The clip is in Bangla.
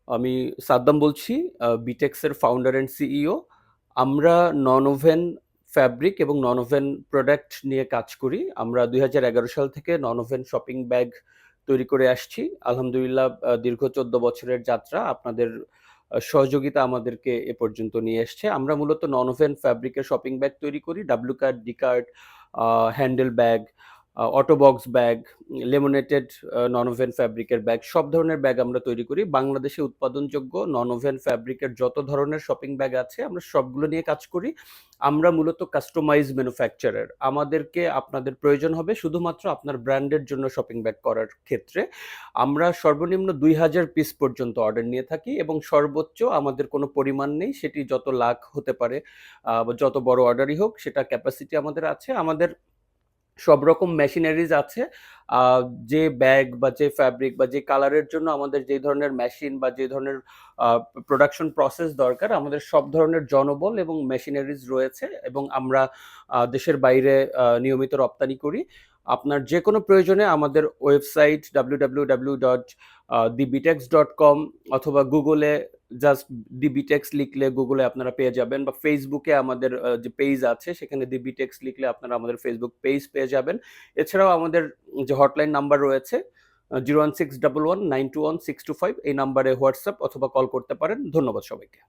আমি সাদ্দাম বলছি, বিটেক্সের ফাউন্ডার অ্যান্ড সিইও। আমরা নন-ওভেন ফ্যাব্রিক এবং নন-ওভেন প্রোডাক্ট নিয়ে কাজ করি। আমরা ২০১১ সাল থেকে নন-ওভেন শপিং ব্যাগ তৈরি করে আসছি। আলহামদুলিল্লাহ দীর্ঘ ১৪ বছরের যাত্রা। আপনাদের সহযোগিতা আমাদেরকে এ পর্যন্ত নিয়ে এসছে। আমরা মূলত নন-ওভেন ফ্যাব্রিকের শপিং ব্যাগ তৈরি করি। W cut, D cut, handle bag, auto box bag, laminated non woven ফ্যাব্রিকের ব্যাগ, সব ধরনের ব্যাগ আমরা তৈরি করি। বাংলাদেশে উৎপাদনযোগ্য নন ওভেন ফ্যাব্রিকের যত ধরনের শপিং ব্যাগ আছে আমরা সবগুলো নিয়ে কাজ করি। আমরা মূলত কাস্টমাইজ ম্যানুফ্যাকচারার। আমাদেরকে আপনাদের প্রয়োজন হবে শুধুমাত্র আপনার ব্র্যান্ডের জন্য শপিং ব্যাগ করার ক্ষেত্রে। আমরা সর্বনিম্ন ২,০০০ পিস পর্যন্ত অর্ডার নিয়ে থাকি এবং সর্বোচ্চ আমাদের কোনো পরিমাণ নেই, সেটি যত লাখ হতে পারে বা যত বড় অর্ডারই হোক, সেটা ক্যাপাসিটি আমাদের আছে। আমাদের সব রকম মেশিনারিজ আছে। যে ব্যাগ বা যে ফ্যাব্রিক বা যে কালারের জন্য আমাদের যে ধরনের মেশিন বা যে ধরনের প্রোডাকশন প্রসেস দরকার, আমাদের সব ধরনের জনবল এবং মেশিনারিজ রয়েছে এবং আমরা দেশের বাইরে নিয়মিত রপ্তানি করি। আপনার যে কোনো প্রয়োজনে আমাদের ওয়েবসাইট www.thebitex.com অথবা গুগলে জাস্ট দি বিটেক্স লিখলে গুগলে আপনারা পেয়ে যাবেন, বা ফেসবুকে আমাদের যে পেজ আছে সেখানে দি বিটেক্স লিখলে আপনারা আমাদের ফেসবুক পেজ পেয়ে যাবেন। এছাড়াও আমাদের যে হটলাইন নাম্বার রয়েছে 01611921625, এই নাম্বারে হোয়াটসঅ্যাপ অথবা কল করতে পারেন। ধন্যবাদ সবাইকে।